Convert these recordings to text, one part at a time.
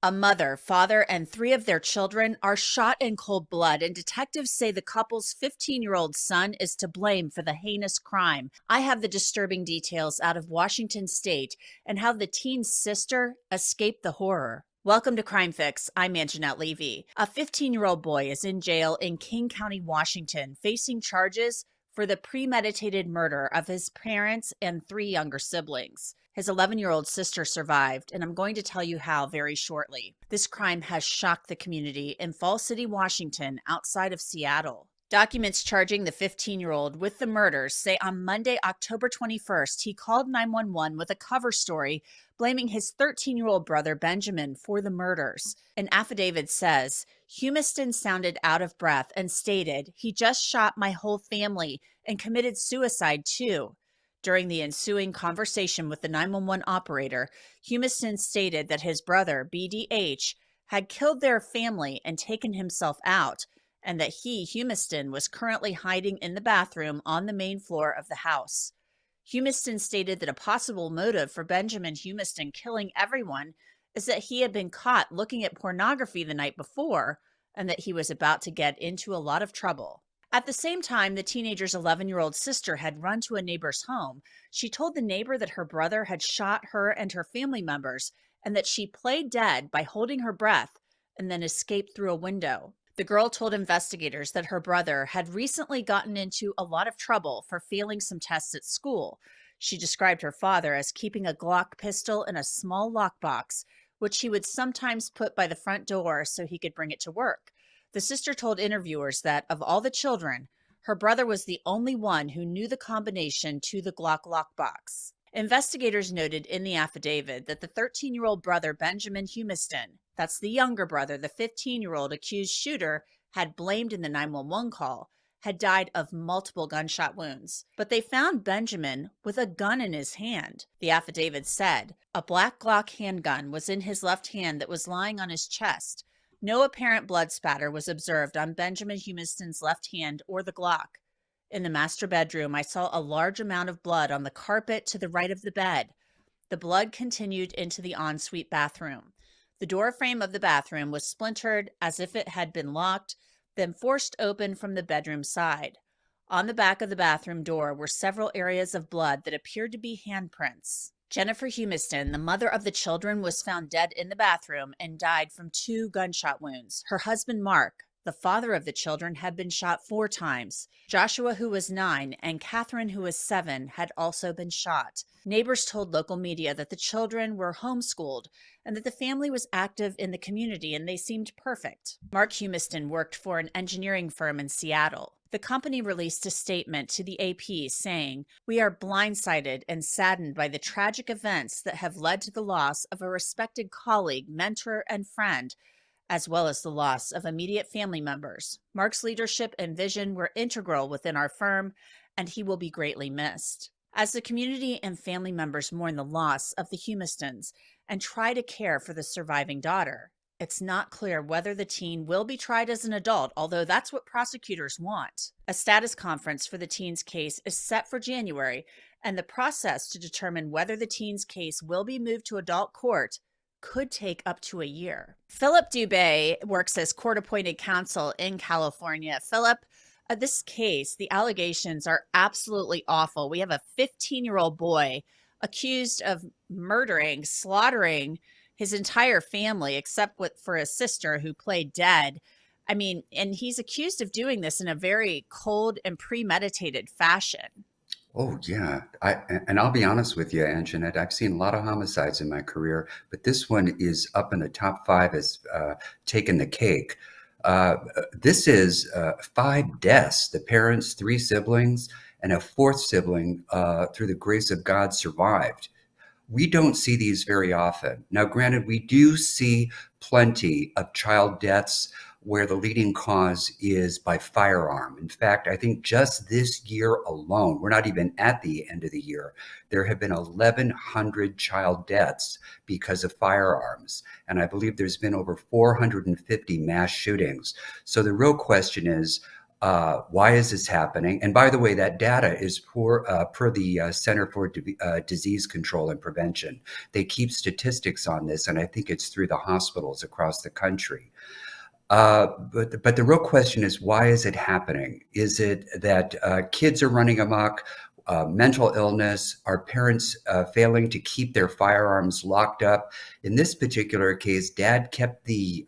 A mother, father, and 3 of their children are shot in cold blood, and detectives say the couple's 15-year-old son is to blame for the heinous crime. I have the disturbing details out of Washington State and how the teen's sister escaped the horror. Welcome to Crime Fix. I'm Angenette Levy. A 15-year-old boy is in jail in King County, Washington, facing charges for the premeditated murder of his parents and 3 younger siblings. His 11-year-old sister survived, and I'm going to tell you how very shortly. This crime has shocked the community in Falls City, Washington, outside of Seattle. Documents charging the 15-year-old with the murders say on Monday, October 21st, he called 911 with a cover story blaming his 13-year-old brother Benjamin for the murders. An affidavit says, Humiston sounded out of breath and stated, "He just shot my whole family and committed suicide too." During the ensuing conversation with the 911 operator, Humiston stated that his brother, BDH, had killed their family and taken himself out, and that he, Humiston, was currently hiding in the bathroom on the main floor of the house. Humiston stated that a possible motive for Benjamin Humiston killing everyone is that he had been caught looking at pornography the night before and that he was about to get into a lot of trouble. At the same time, the teenager's 11-year-old sister had run to a neighbor's home. She told the neighbor that her brother had shot her and her family members and that she played dead by holding her breath and then escaped through a window. The girl told investigators that her brother had recently gotten into a lot of trouble for failing some tests at school. She described her father as keeping a Glock pistol in a small lockbox, which he would sometimes put by the front door so he could bring it to work. The sister told interviewers that of all the children, her brother was the only one who knew the combination to the Glock lockbox. Investigators noted in the affidavit that the 13-year-old brother Benjamin Humiston, that's the younger brother, the 15-year-old accused shooter had blamed in the 911 call, had died of multiple gunshot wounds. But they found Benjamin with a gun in his hand. The affidavit said a black Glock handgun was in his left hand that was lying on his chest. No apparent blood spatter was observed on Benjamin Humiston's left hand or the Glock. In the master bedroom, I saw a large amount of blood on the carpet to the right of the bed. The blood continued into the ensuite bathroom. The door frame of the bathroom was splintered as if it had been locked, then forced open from the bedroom side. On the back of the bathroom door were several areas of blood that appeared to be handprints. Jennifer Humiston, the mother of the children, was found dead in the bathroom and died from 2 gunshot wounds. Her husband, Mark, the father of the children, had been shot 4 times. Joshua, who was 9, and Catherine, who was 7, had also been shot. Neighbors told local media that the children were homeschooled and that the family was active in the community and they seemed perfect. Mark Humiston worked for an engineering firm in Seattle. The company released a statement to the AP saying, "We are blindsided and saddened by the tragic events that have led to the loss of a respected colleague, mentor, and friend, as well as the loss of immediate family members. Mark's leadership and vision were integral within our firm, and he will be greatly missed." As the community and family members mourn the loss of the Humistons and try to care for the surviving daughter, it's not clear whether the teen will be tried as an adult, although that's what prosecutors want. A status conference for the teen's case is set for January, and the process to determine whether the teen's case will be moved to adult court could take up to a year. Philip Dubé works as court-appointed counsel in California. Philip, this case, the allegations are absolutely awful. We have a 15-year-old boy accused of murdering, slaughtering his entire family, except for his sister who played dead. I mean, and he's accused of doing this in a very cold and premeditated fashion. Oh, yeah. And I'll be honest with you, Angenette, I've seen a lot of homicides in my career, but this one is up in the top 5 as taking the cake. This is 5 deaths. The parents, 3 siblings, and a 4th sibling, through the grace of God, survived. We don't see these very often. Now, granted, we do see plenty of child deaths where the leading cause is by firearm. In fact, I think just this year alone, we're not even at the end of the year, there have been 1,100 child deaths because of firearms. And I believe there's been over 450 mass shootings. So the real question is, Why is this happening? And by the way, that data is per the Center for Disease Control and Prevention. They keep statistics on this, and I think it's through the hospitals across the country. But the real question is, why is it happening? Is it that kids are running amok, mental illness, are parents failing to keep their firearms locked up? In this particular case, Dad kept the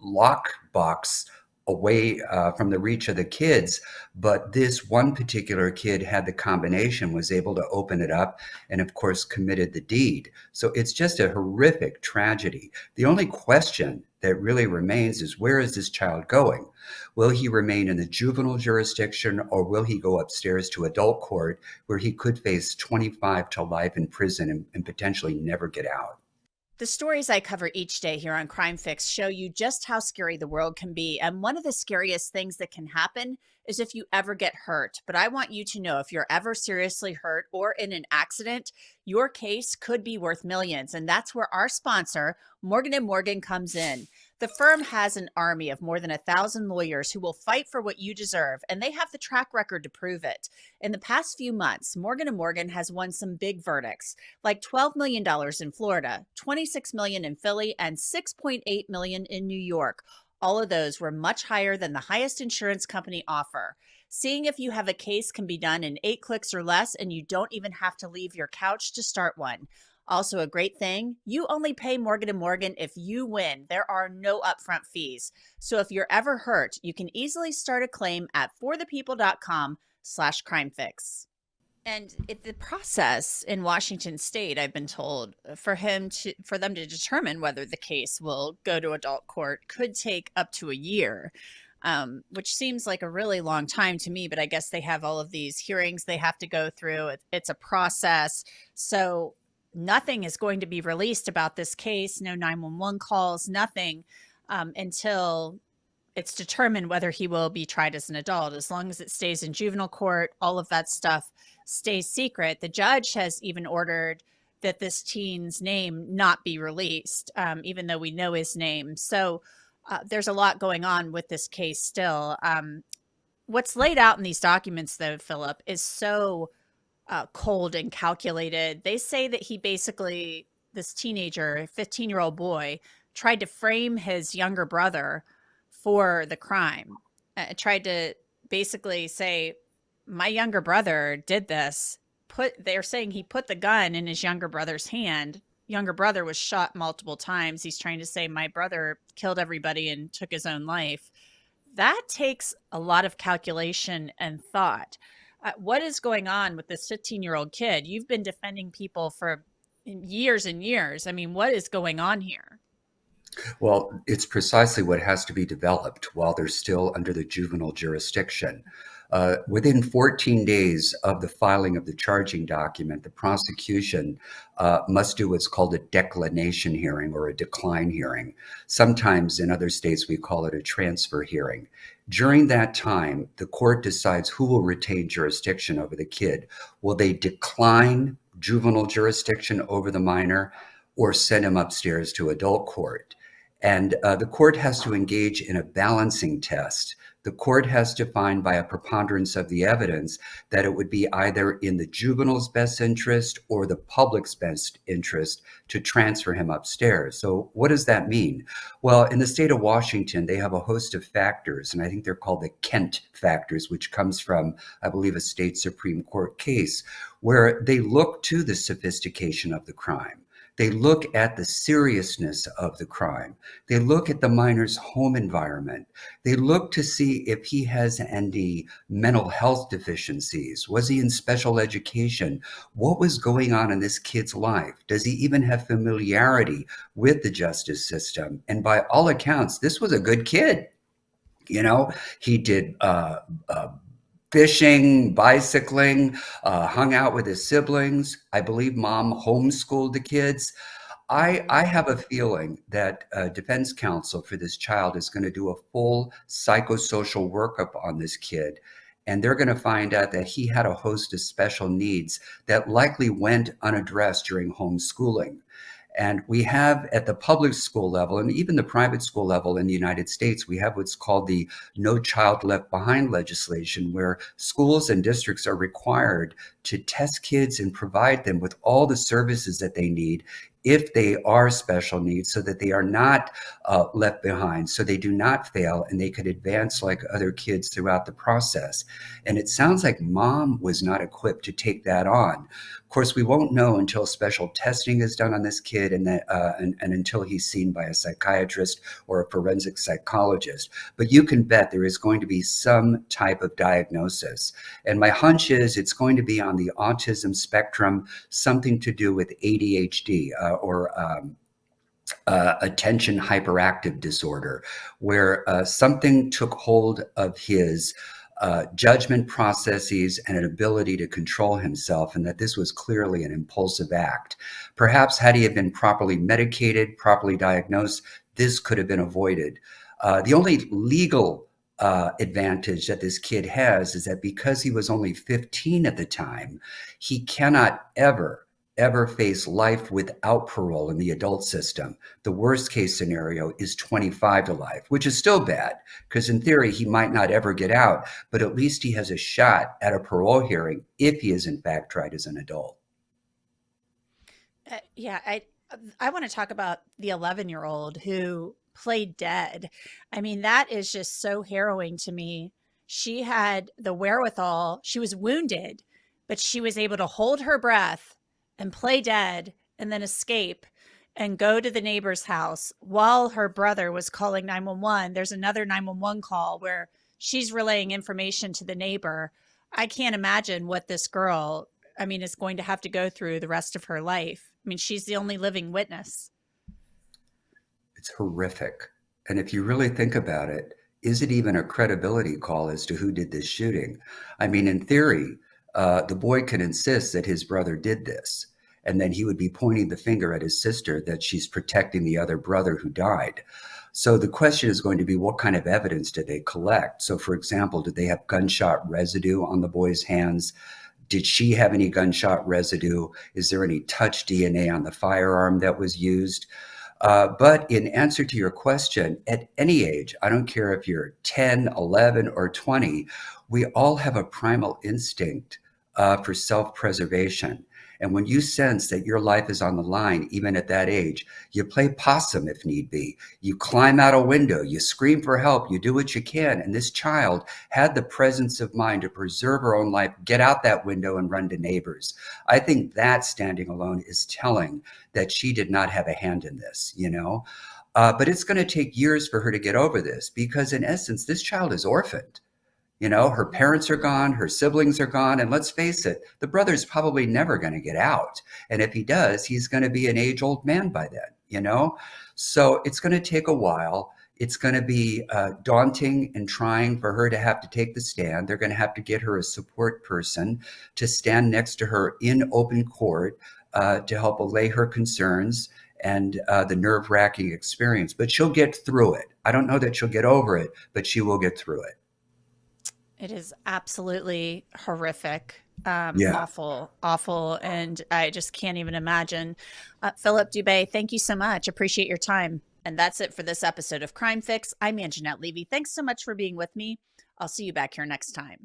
lock box away from the reach of the kids, but this one particular kid had the combination, was able to open it up, and of course committed the deed. So it's just a horrific tragedy. The only question that really remains is, where is this child going? Will he remain in the juvenile jurisdiction, or will he go upstairs to adult court, where he could face 25 to life in prison and potentially never get out? The stories I cover each day here on Crime Fix show you just how scary the world can be. And one of the scariest things that can happen is if you ever get hurt. But I want you to know, if you're ever seriously hurt or in an accident, your case could be worth millions. And that's where our sponsor, Morgan & Morgan, comes in. The firm has an army of more than 1,000 lawyers who will fight for what you deserve, and they have the track record to prove it. In the past few months, Morgan & Morgan has won some big verdicts, like $12 million in Florida, $26 million in Philly, and $6.8 million in New York. All of those were much higher than the highest insurance company offer. Seeing if you have a case can be done in 8 clicks or less, and you don't even have to leave your couch to start one. Also, a great thing, you only pay Morgan & Morgan if you win. There are no upfront fees. So if you're ever hurt, you can easily start a claim at forthepeople.com/crimefix. And the process in Washington State, I've been told, for them to determine whether the case will go to adult court could take up to a year, which seems like a really long time to me. But I guess they have all of these hearings they have to go through. It's a process. So nothing is going to be released about this case, no 911 calls, nothing, until it's determined whether he will be tried as an adult. As long as it stays in juvenile court, all of that stuff stays secret. The judge has even ordered that this teen's name not be released, even though we know his name. So there's a lot going on with this case still. What's laid out in these documents, though, Philip, is so cold and calculated. They say that he basically, this teenager, 15-year-old boy, tried to frame his younger brother for the crime. Tried to basically say, my younger brother did this. They're saying he put the gun in his younger brother's hand. Younger brother was shot multiple times. He's trying to say, my brother killed everybody and took his own life. That takes a lot of calculation and thought. What is going on with this 15-year-old kid? You've been defending people for years and years. I mean, what is going on here? Well, it's precisely what has to be developed while they're still under the juvenile jurisdiction. Within 14 days of the filing of the charging document, the prosecution must do what's called a declination hearing or a decline hearing. Sometimes in other states, we call it a transfer hearing. During that time, the court decides who will retain jurisdiction over the kid. Will they decline juvenile jurisdiction over the minor or send him upstairs to adult court? And the court has to engage in a balancing test. The court has to find by a preponderance of the evidence that it would be either in the juvenile's best interest or the public's best interest to transfer him upstairs. So what does that mean? Well, in the state of Washington, they have a host of factors, and I think they're called the Kent factors, which comes from, I believe, a state Supreme Court case, where they look to the sophistication of the crime. They look at the seriousness of the crime. They look at the minor's home environment. They look to see if he has any mental health deficiencies. Was he in special education? What was going on in this kid's life? Does he even have familiarity with the justice system? And by all accounts, this was a good kid. You know, he did fishing, bicycling, hung out with his siblings. I believe mom homeschooled the kids. I have a feeling that defense counsel for this child is going to do a full psychosocial workup on this kid. And they're going to find out that he had a host of special needs that likely went unaddressed during homeschooling. And we have at the public school level and even the private school level in the United States, we have what's called the No Child Left Behind legislation, where schools and districts are required to test kids and provide them with all the services that they need if they are special needs, so that they are not left behind, so they do not fail and they could advance like other kids throughout the process. And it sounds like mom was not equipped to take that on. Of course, we won't know until special testing is done on this kid and until he's seen by a psychiatrist or a forensic psychologist. But you can bet there is going to be some type of diagnosis. And my hunch is it's going to be on the autism spectrum, something to do with ADHD or attention hyperactive disorder, where something took hold of his judgment processes and an ability to control himself, and that this was clearly an impulsive act. Perhaps had he have been properly medicated, properly diagnosed, this could have been avoided. The only legal advantage that this kid has is that because he was only 15 at the time, he cannot ever face life without parole in the adult system. The worst case scenario is 25 to life, which is still bad because in theory he might not ever get out, but at least he has a shot at a parole hearing if he is in fact tried as an adult. Yeah, I want to talk about the 11-year-old who played dead. I mean, that is just so harrowing to me. She had the wherewithal. She was wounded, but she was able to hold her breath and play dead and then escape and go to the neighbor's house while her brother was calling 911. There's another 911 call where she's relaying information to the neighbor. I can't imagine what this girl, I mean, is going to have to go through the rest of her life. I mean, she's the only living witness. It's horrific. And if you really think about it, is it even a credibility call as to who did this shooting? I mean, in theory, the boy can insist that his brother did this, and then he would be pointing the finger at his sister that she's protecting the other brother who died. So the question is going to be, what kind of evidence did they collect? So, for example, did they have gunshot residue on the boy's hands? Did she have any gunshot residue? Is there any touch DNA on the firearm that was used? But in answer to your question, at any age, I don't care if you're 10, 11, or 20, we all have a primal instinct for self-preservation. And when you sense that your life is on the line, even at that age, you play possum if need be. You climb out a window, you scream for help, you do what you can. And this child had the presence of mind to preserve her own life, get out that window and run to neighbors. I think that standing alone is telling that she did not have a hand in this, you know? But it's going to take years for her to get over this because, in essence, this child is orphaned. You know, her parents are gone, her siblings are gone, and let's face it, the brother's probably never going to get out. And if he does, he's going to be an age-old man by then, you know? So it's going to take a while. It's going to be daunting and trying for her to have to take the stand. They're going to have to get her a support person to stand next to her in open court to help allay her concerns and the nerve-wracking experience. But she'll get through it. I don't know that she'll get over it, but she will get through it. It is absolutely horrific, Yeah. awful, awful. And I just can't even imagine. Philip Dubé, thank you so much. Appreciate your time. And that's it for this episode of Crime Fix. I'm Angenette Levy. Thanks so much for being with me. I'll see you back here next time.